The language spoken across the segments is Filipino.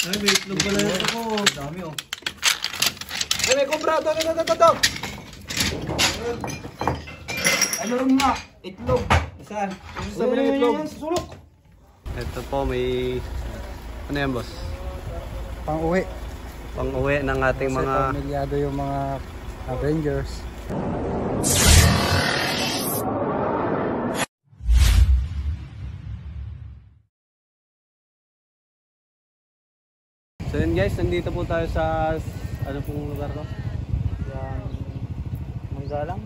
Ay, may itlog pala ito ko. Dami oh. Ay, may kumbra. Ito. Ay, meron nga. Itlog. Saan? Sabi ng itlog. Sulok. Ito po may... Ano yan, boss? Pang-uwi. Pang-uwi ng ating Kasi mga... pamilyado yung mga Avengers. So yun guys, nandito po tayo sa... Ano pong lugar to? Yung Manggalang.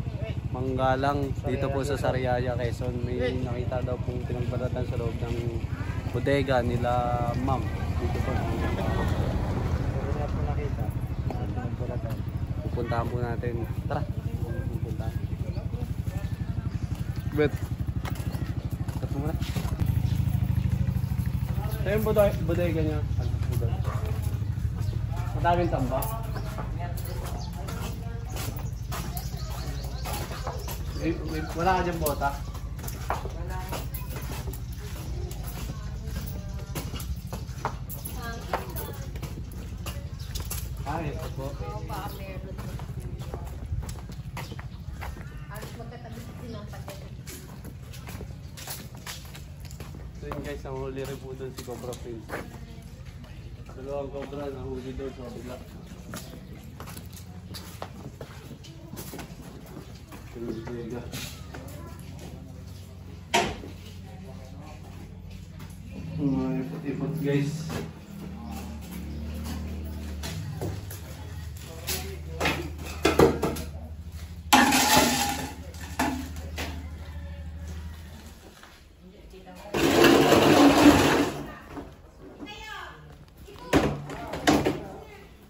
Manggalang. Dito po sa Sariaya, Quezon. May nakita daw pong pinagbalatan sa loob ng bodega nila ma'am. Dito po. Pwede na po nakita. Pinagbalatan. Pupuntahan po natin. Tara. Pupuntahan. Bet. Ito muna. Ito yung bodega niya. Madaming tamba. Wala ka dyan bota? Ay, ito po. So yun guys, ang huli rin po doon si Cobra Prince. Dalawang cobra na huli doon sa bigla. Mga ipot-ipot guys.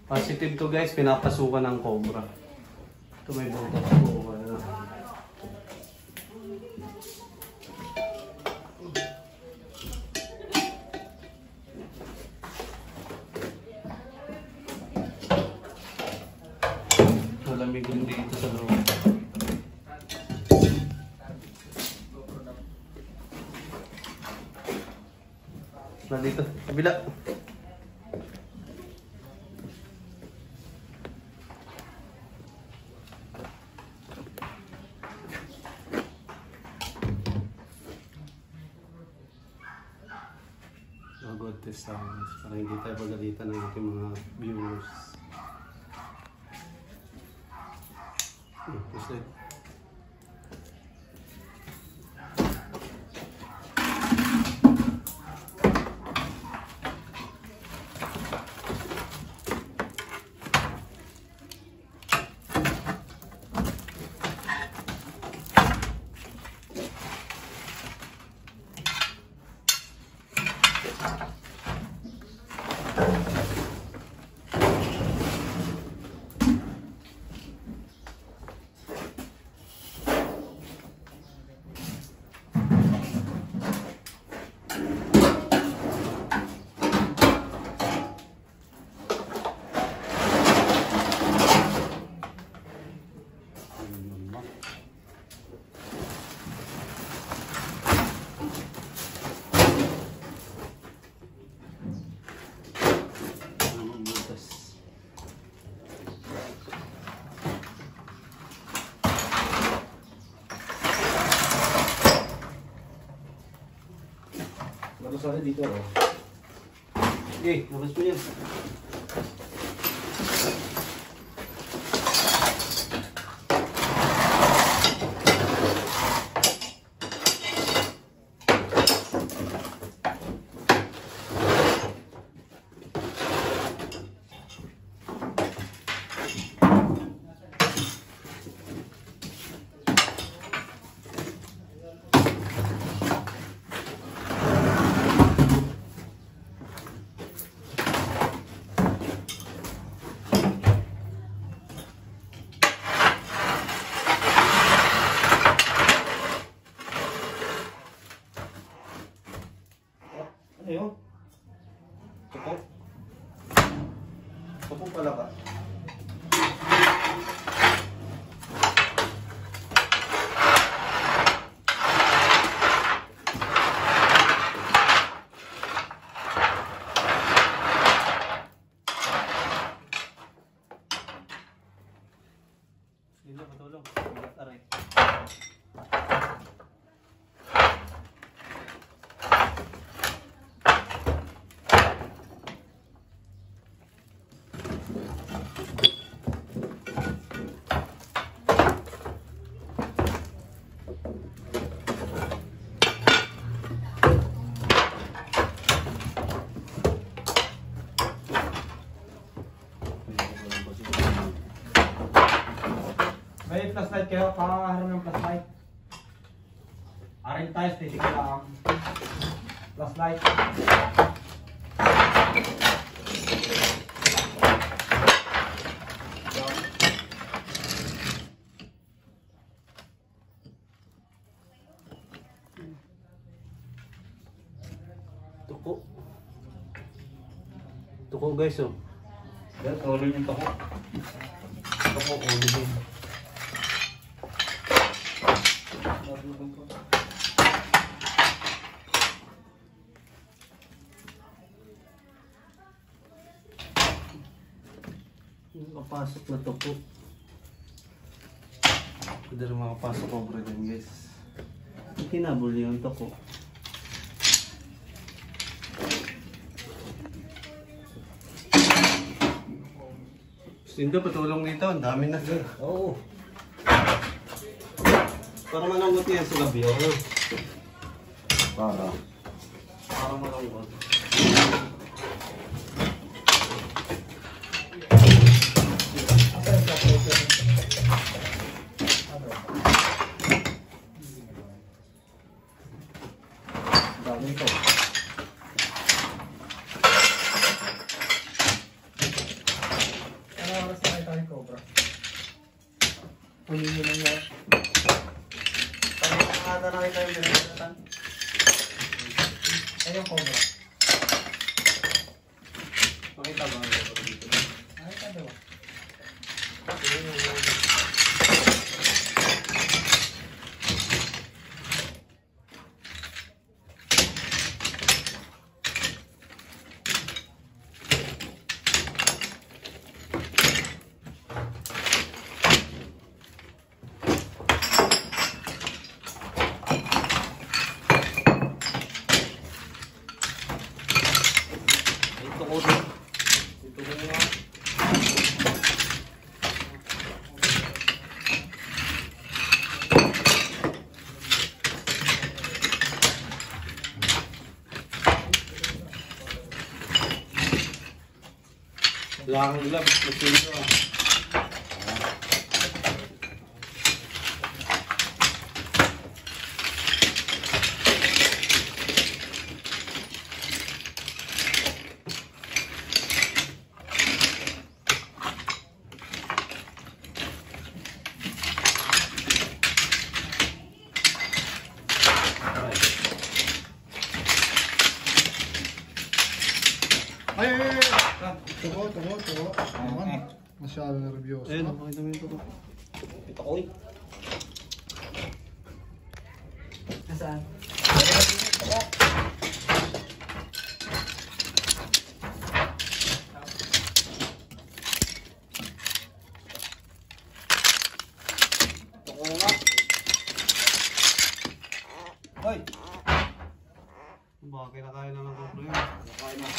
Positive to guys, pinapasukan ng cobra. Ito may butas po. Malamig din dito sa loob. Na dito, kabila. God test para hindi tayo pagalitan ng ating mga viewers. Push it. Labas dito oh. Okay, labas mo yan. Ayun. Ito pala ba? May flashlight kayo, pakaharap ng flashlight. Arin tayo, titig lang. Flashlight. Tuko. Tuko guys oh. Yan, ulo yung tako. Tuko ulo din. Makapasok na tuko. Hindi rin makapasok cobra din guys. Kinabol yung tuko. Sindo, patulong dito. Ang dami na dyan. Oo. Para malanggot yan sa gabi. Oh. Para malanggot. Dami ito. Ano oras na kayo tayo cobra? Kunin nyo lang yan. Pag-nakakata na kayo tayo binagatan. Ay yung cobra. Pakita ba ang cobra dito? Ay, tabi ba? Ito ko din. Ito ko nga. Lang lang. Ito ko. Ay! Tuko. Ayan. Masyado nervyoso. Ayun, pakita mo yung tuko. Ito ko eh. Nasaan? Tuko nga. Hoy! Baka kinakain lang ng cobra yun. Kain na.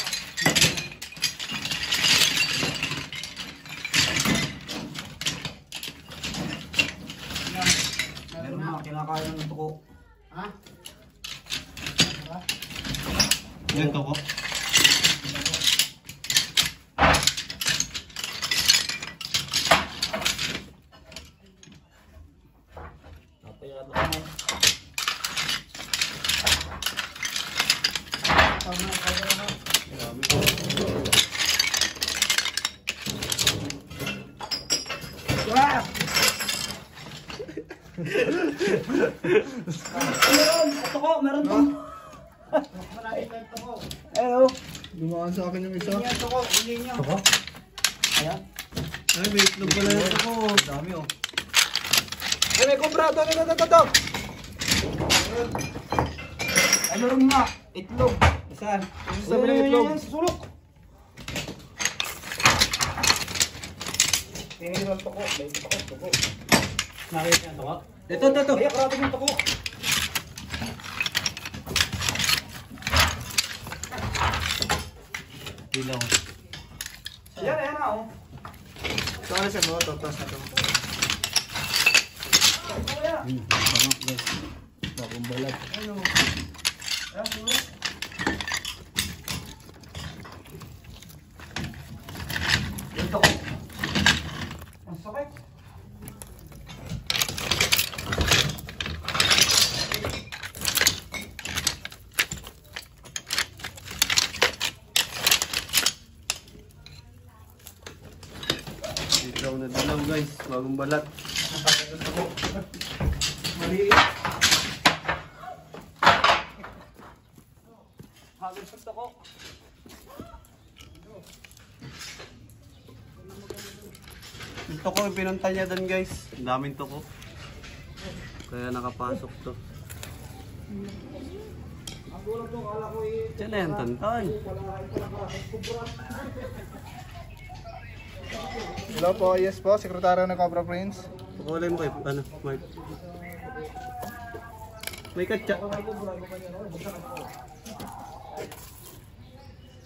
Meron na, kinakain ng tuko. Ha? Yan tuko. Napayat ako. Grabe ko. Ah! Meron to. Hello. Dumaan sa akin yung isa. Tuko? Ayan. Ay, may itlog pala yung tuko. Dami oh. Ay, may cobra. Ito. Ay, meron nga. Itlog. Saan? Sabi ng itlog. Susulok. Tingin ng tuko. May tuko. Nakita niya tuko? Ito. Kaya karapin yung tuko. Dilaw. Ayan na oh. Saan siya mo? Tapos na ito. Bangat guys. Bakong balat. Ano? Ayan, sulok. Yung tuko. Ang sakit. Dilaw na dilaw guys, bagong balat. Maliit. Hagod sa tako. Yung toko yung pinunta niya doon guys. Ang daming toko. Kaya nakapasok to. Ang gulat ko, kala ko Diyan na yan, tantan. Hello po, yes po, sekretaryo ng Cobra Prince. Pakulay mo kayo, ano, Mark? May katsa.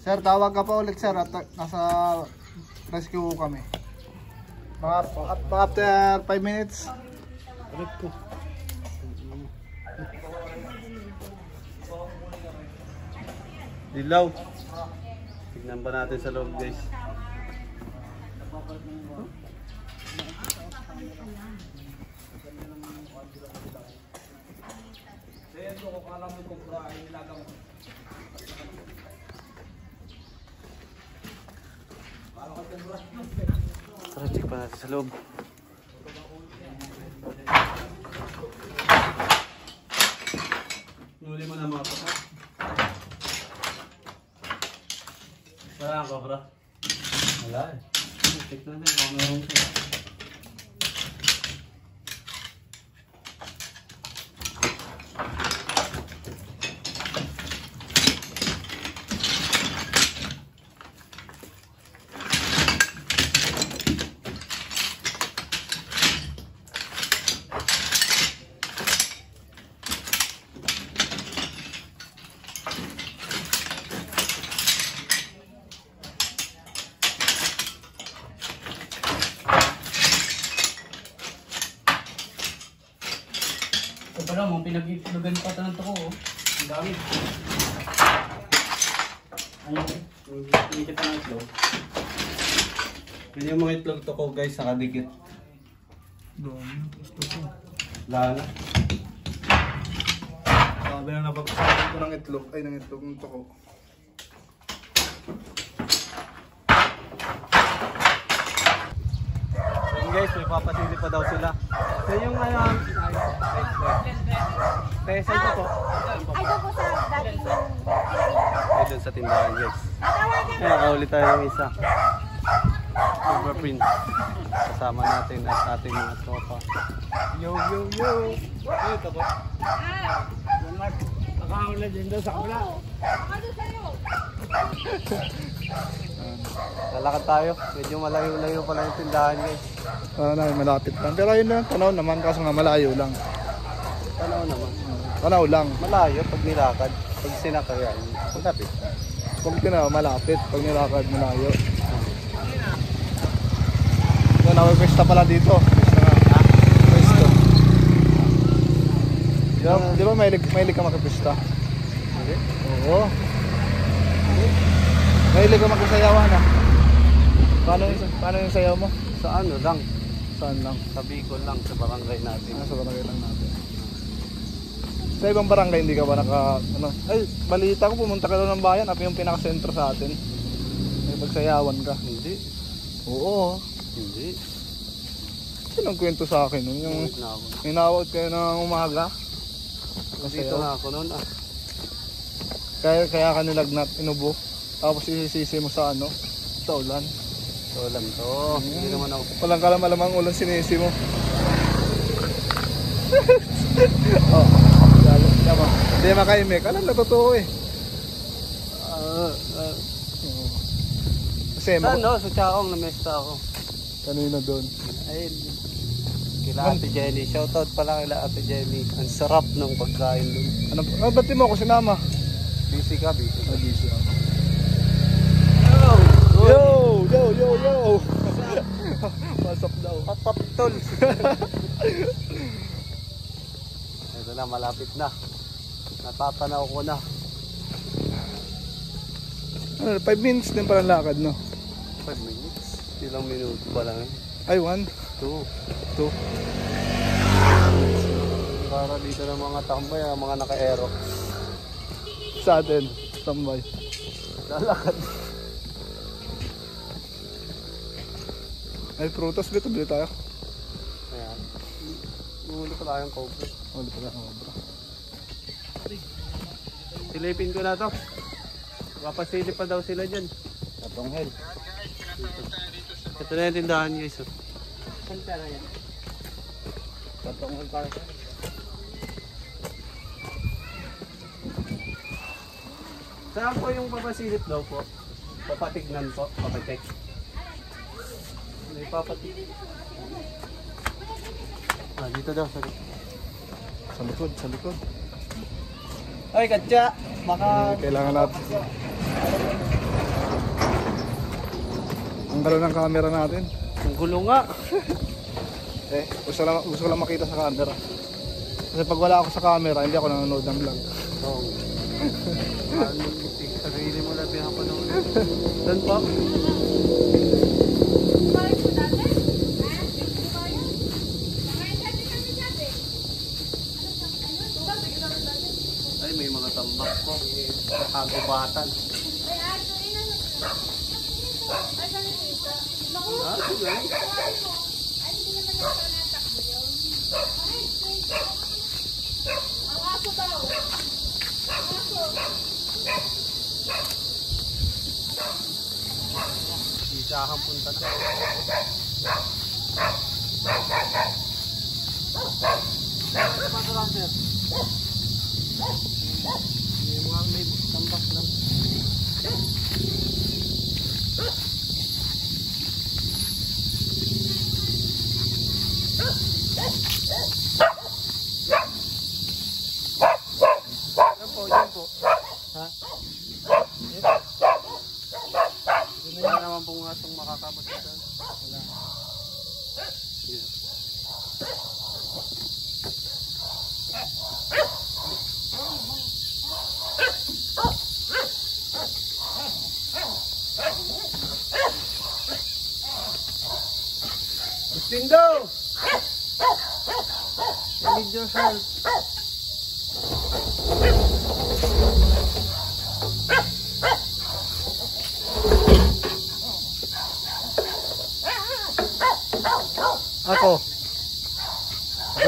Sir, tawag ka pa ulit sir at nasa rescue kami. Mga after 5 minutes. Ulit ko. Dilaw. Tignan pa natin sa loob guys. Tara, check pa natin sa loob. Nuli mo na mga pata. Wala ang cobra. Wala eh. Check natin kung meron siya. Ito pala mo, pinag-ipugan pa ito ng tako. Ang dami. Ayun. Hindi kita ng itlog. Yun yung mga itlog to ko guys, nakadikit. Gusto ko. Lala. Sabi na napagsasabi ko ng itlog, ay ng itlog ng toko. Yun guys, may papasili pa daw sila. So yung ano, pesan ko po. Ay, doon po sa dating Ay, doon sa tindahan guys. Natawagan Kaya nakaulit tayo ng isa. Cobra Prince. Kasama natin at ating mga tropa. Yo, yo, yo. Ito po. Nakahula din daw sa kabila. Ano sa'yo? Lalakad tayo. Medyo malayo-layo pala yung tindahan guys. Malapit lang. Pero ayun lang, tanaw naman kaso nga malayo lang. Tanaw naman. Tanaw lang. Malayo pag nilakad. Pag sinakayan, malapit. Pag tinaw, malapit. Pag nilakad, malayo. Yan, nawipista pala dito. Pista nga. Pista. Di ba mahilig ka makipista? Hindi. Oo. Mahilig ka makisayawan ha? Paano yung sayaw mo? Sa ano lang? Saan lang? Sa Bicol lang, sa barangay natin. Sa barangay lang natin. Sa ibang barangay hindi ka ba ay, balita ko pumunta ka doon ng bayan, ako yung pinaka-sentro sa atin. May pagsayawan ka. Hindi. Oo. Hindi. Sinong kwento sa akin nun? Yung Ulit na ako. ninawag kayo ng umaga. Dito na ako noon ah. Kaya ka nilagnat, inubo. Tapos isisisi mo sa sa ulan. So alam to. Hindi naman ako. Walang kalam-alamang ulan sinisi mo. Oh, tama. Hindi makaimik. Alam na totoo eh. Oo. Kasi Saan no? Sa Chaong namesta ako. kanina doon. Ay, kila Ate Jenny. Shoutout pala kila Ate Jenny. Ang sarap ng pagkain dun. Ba't di mo ako sinama? Busy ka, busy. Busy ako. Yo! Yo! Pasok daw. Patpatol! Ito na, malapit na. Natatanaw ko na. 5 minutes din parang lakad, no? 5 minutes. Ilang minuto pa lang. Ay, 1, 2. 2. Para dito ng mga tambay, ang mga naka-aero. Sa atin, tambay. Lalakad. Ay, prutas dito. Bili tayo. Ayan. Huli pa tayong cobra. Huli pa tayo. Bro. Silipin ko na to. Papasilip pa daw sila dyan. Atong hell. Ito na yung tindahan guys. Oh. Atong hell tayo. Saan po yung papasilip daw po? Papatignan po, papacheck. May papatig. Ah, dito daw, sorry. Sa likod, sa likod. Ay, katya! Baka... Kailangan natin. Ang galo ng camera natin. Ang gulo nga. Gusto ko lang makita sa camera. Kasi pag wala ako sa camera, hindi ako nanonood ng vlog. Oo. Sarili mo lang pinapanood. Doon po. Ay, may mga tambak po. Nakagubatan. Ah, sige. Isahan punta na. Pasok lang, sir. May tambak lang. Yan po. Ha? Wala naman pong atong makakabot dito. Wala. Yeah. Stindo! I need your help. Ako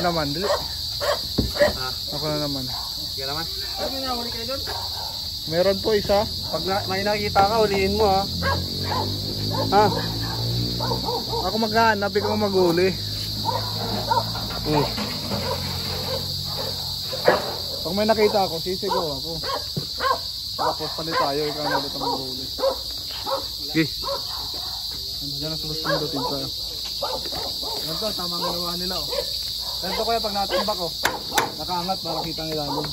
naman, dali. Ha? Ako na naman. Sige naman. Ano may nahuli kayo doon? Meron po isa. Pag may nakikita ka, ulihin mo ha. Ha? Ako maghahanap, ikaw maghuli. Pag may nakita ako, sisigaw ako. Tapos palit tayo, ikaw na ulit ang maghuli. Sige. Diyan ang susundutin tayo. Ganito, tamang ginawa nila oh. Ganito kaya pag natumbak oh, nakaangat para kita ang ilalim.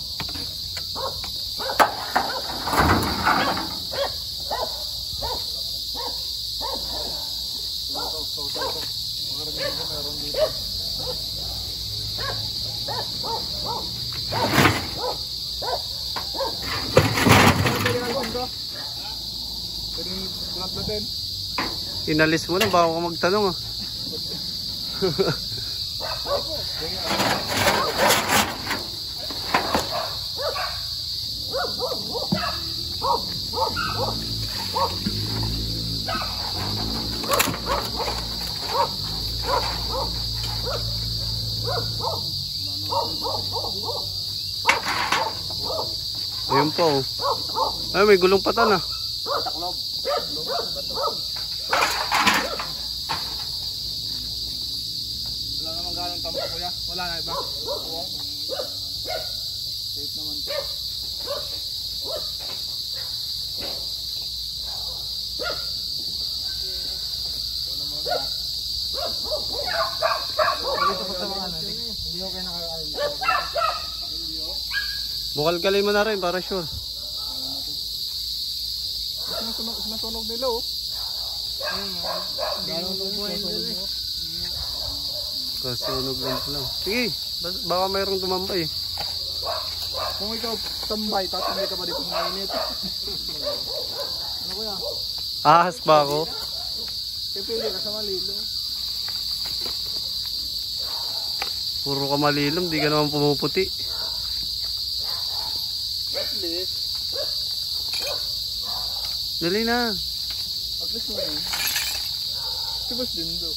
Meron dito. Inalis mo na, bago ka magtanong ah. Ayun po. Ay, may gulong patan ah. Wala namang galang tambak kuya. Wala na iba. Safe naman. Hindi ako kayo nakakain. Bukal kalay mo na rin para sure. Sinasunog nila oh. Kasunog lang pala. Sige, baka mayroong tumambay. Kung ikaw tambay, tatambay ka ba dito sa mainit? Ano kuya? Ahas ba ako? Pipili ka sa malilo. Puro ka malilom, di ka naman pumuputi. At least. Dali na. At least mo rin. Si Boss Dindo.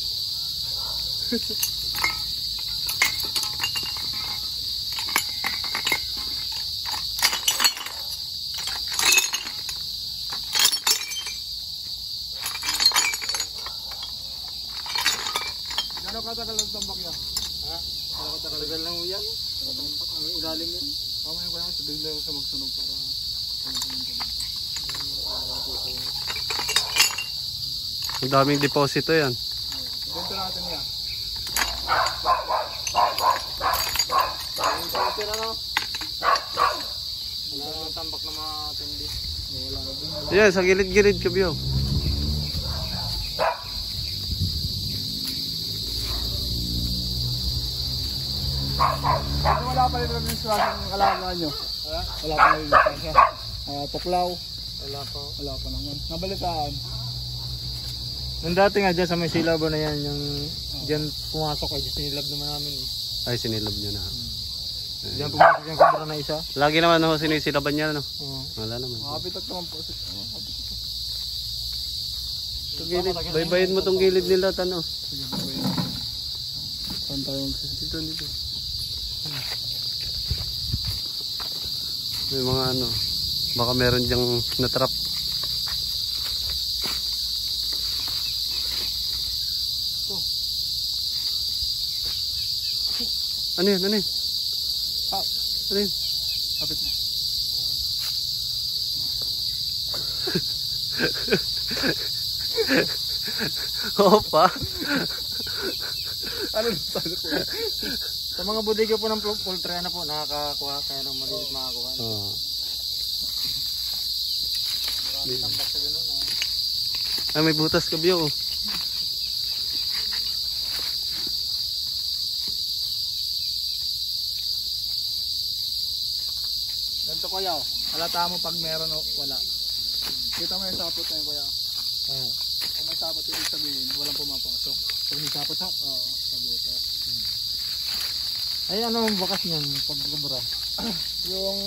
Gano'ng katagal ang tambak niya? Ha? Gano'ng katagal lang yan? Ang ilalim yan? Mamaya ko yan, sabihin lang sa magsunog para... Ang daming deposito yan. Ganito natin yan. Wala nang tambak na matindi. Wala na dun. Yan, sa gilid-gilid Kabyo. Wala pa rin rin sa kalagaan nyo. Wala pa rin sa tuklaw. Wala pa naman. Nabalitaan. Nung dati nga dyan sa may silabo na yan, yung dyan pumasok ay sinilab naman namin eh. Ay, sinilab nyo na. Dyan pumasok yung kubra na isa. Lagi naman ho, sinisilaban niya, no? Oo. Wala naman. Makapitat naman po. Sa gilid, baybayin mo tong gilid nila, tano. Sige, babay. Saan tayo magsasito dito? May mga ano, baka meron diyang natrap. Ano yan? Ano yan? Ah, Ano yan? kapit mo. Opa. Ano sabi ko? Sa mga bodega po ng poultry na po, nakakakuha kaya ng maliit makakuha. Oh. Tambak sa ganun Ay, may butas Kabyo. Oh. Ganito kuya, halata mo pag meron o wala. Kita mo yung sapot na yun kuya. Kung may sapot, ibig sabihin, walang pumapasok. Pag may sapot ha? Oo, sabuto. Ay ano ang bakas niyan pag kubra? Yung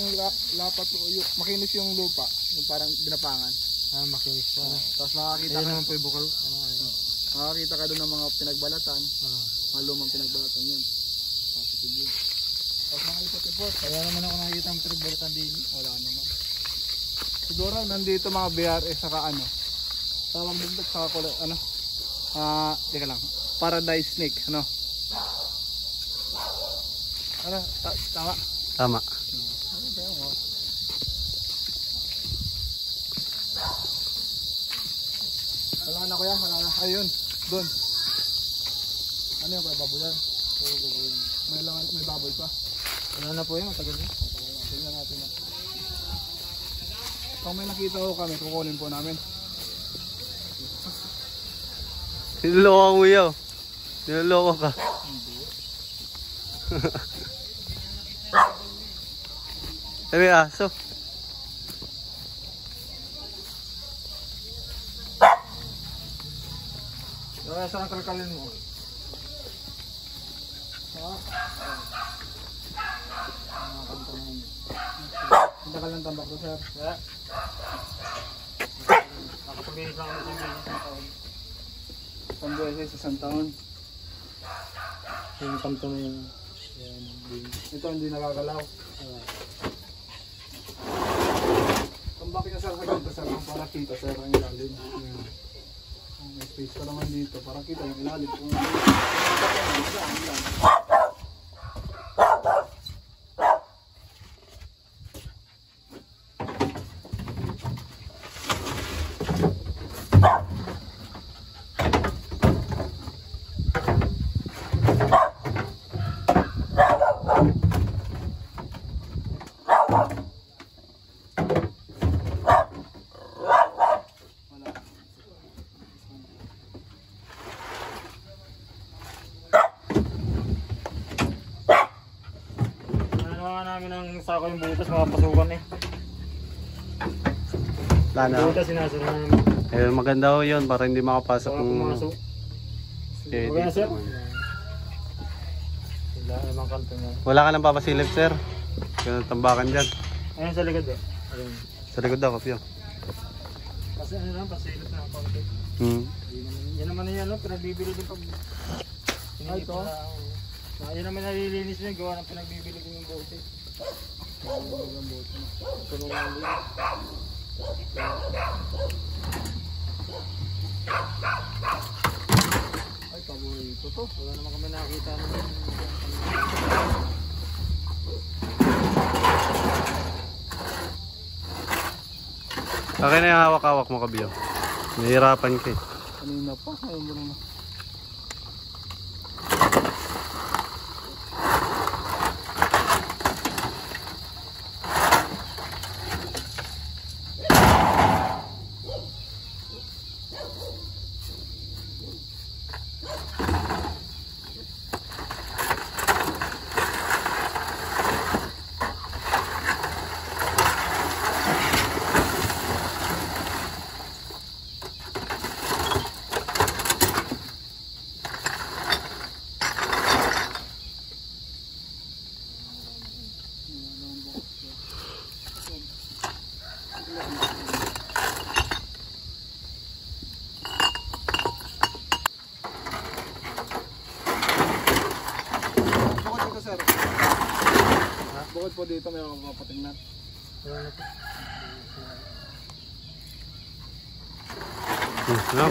lapat, yung, makinis yung lupa, yung parang binapangan. Ah, makinis pa. Tapos makakita Ayun ka, naman po yung bukal. Ano ay? makakita ka doon ng mga pinagbalatan, Ah. mga lumang pinagbalatan yun. Positive yun. Tapos mga ipot-ipot, Kaya naman ako nakikita ang pinagbalatan din. wala naman. Siguro nandito mga BRS saka ano, tawag dito sa kulay, ano, teka lang, paradise snake, ano? Ano, tama? Tama. Ano ba yun, oh? Wala na kuya, wala na. Ayun, doon. Ano yung kuya, baboy yan? May baboy pa. Wala na po yun, matagal na. Tingnan natin na. Kung may nakita ko kami, kukunin po namin. Niloloko mo yaw. Niloloko ka. Sabi aso. Kaya saan ang kalkalin mo? Ang takal ng tambak ko, sir. Kaya? Nakapag-inis lang kami sa isang taon. Isang beses, isang taon. Yung kanto na yun. Yan, din. Ito hindi nakagalaw. Tambak niya sir sa ganito, sir. Para kita, sir, ang ilalim. May space pa naman dito. Para kita yung ilalim. Kung namin ang sako yung butas, makapasukan eh. Lana. Butas sinasara namin. Eh, maganda ho yun para hindi makapasok Para ng... pumasok. Eh, Okay na dito sir? naman. Wala namang kanto niya. Wala ka nang papasilip, sir. Yung tambakan dyan. Ayun sa likod eh. Ayun. Sa likod daw, Kabyo. Kasi ano lang, pasilip na ang konti. Hmm. Yan naman yan ano, pinagbibili din pag... Ay, ito? Ayun naman nalilinis na, gawa ng pinagbibili ko yung bote. Ay, paborito to. Wala naman kami nakita ng... Okay na yung hawak-hawak mo, Kabyo. Nahihirapan ka eh. Kanina pa, ayaw mo na. Bukod po dito, may mga patingnan.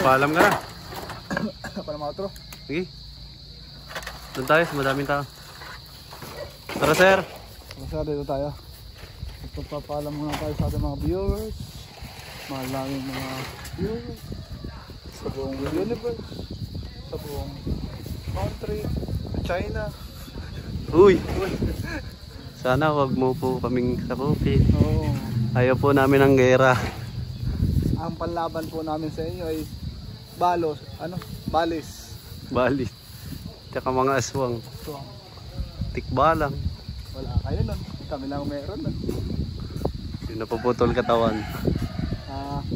Paalam ka na. Para mga outro. Sige. Doon tayo, madaming tao. Tara, sir. Masaya dito tayo. Magpapaalam muna tayo sa ating mga viewers. Maraming mga viewers. Sa buong universe. Sa buong country. China. Uy! Sana wag mo po kaming sakupin. Oo. Ayaw po namin ng gera. Ang panlaban po namin sa inyo ay balos. Balis. Bali. Tsaka mga aswang. So, Tikbalang. wala kayo nun. Kami lang meron nun. Yung napuputol katawan.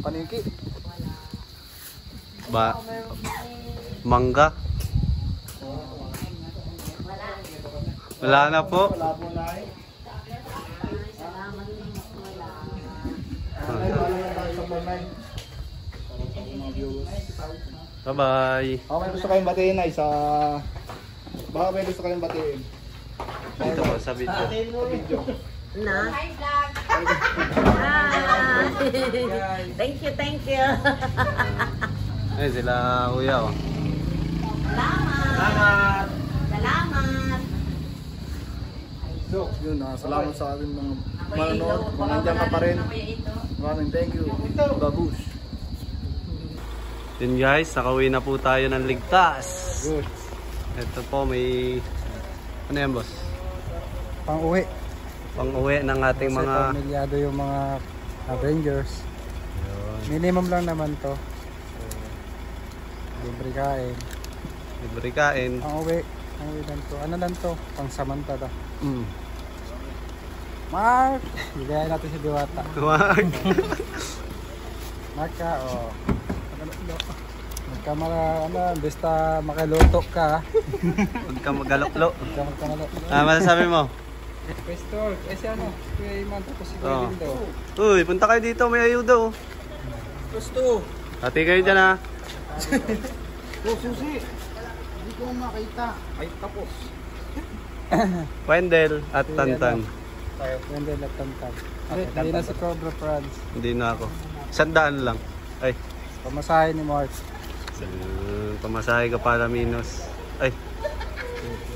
Paniki. Mangga. Wala na po. Wala po na eh. Bye-bye. Baka may gusto kayong batiin ay sa... Baka may gusto kayong batiin. Dito po sa video. Sa video. Na? Hi, vlog! Hi! Thank you, thank you. Ay, sila kuya oh. Salamat! Salamat! So, yun salamat sa ating mga manonood. Kung nandiyan ka pa rin. Maraming thank you. Babush. Yun guys, nakauwi na po tayo ng ligtas. Good. Ito po may... Ano yan boss? Pang-uwi. Pang-uwi ng ating Kasi mga... pamilyado yung mga Avengers. Minimum lang naman to. Libre kain. Libre kain. Pang-uwi. Pang-uwi lang to. Ano lang to? Pang-samanta to. Mm. Mark! Bigayan natin si Diwata. Wag. Mark ka, o. Basta makaluto ka. Huwag ka magaloklo. Magkamaluto. Masasabi mo? Pastor, si Kuya Iman, tapos si Oo. Kuya Lindo. Uy, punta kayo dito, may ayuda oh. Gusto! Hati kayo dyan ha. Susi! Hindi ko makita. Ay, tapos. Wendell at Tantan. Wendell at Tantan. Hindi na si Cobra Franz. Hindi na ako. 100 lang. Ay. Pamasahe ni Mark. Pamasahe ka para minus. Ay.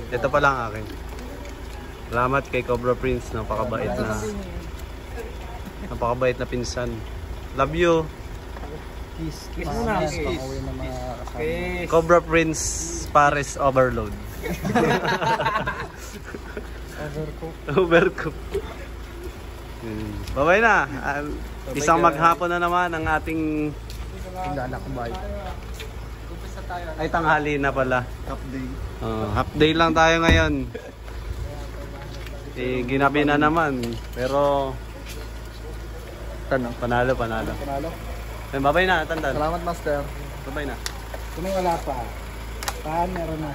Ito pa lang akin. Salamat kay Cobra Prince. Napakabait na pinsan. Love you. Kiss muna. Pang-uwi na mga kasama. Cobra Prince Paris Overload. Overcook. Overcook. Bye-bye na. Isang maghapon na naman ang ating Lalakbay. ay tanghali na pala. Half day. Half day lang tayo ngayon. Ginabi na naman. Pero panalo. Panalo. Bye-bye na, Tantan. Salamat, Master. Bye-bye na. Kung wala pa, meron na.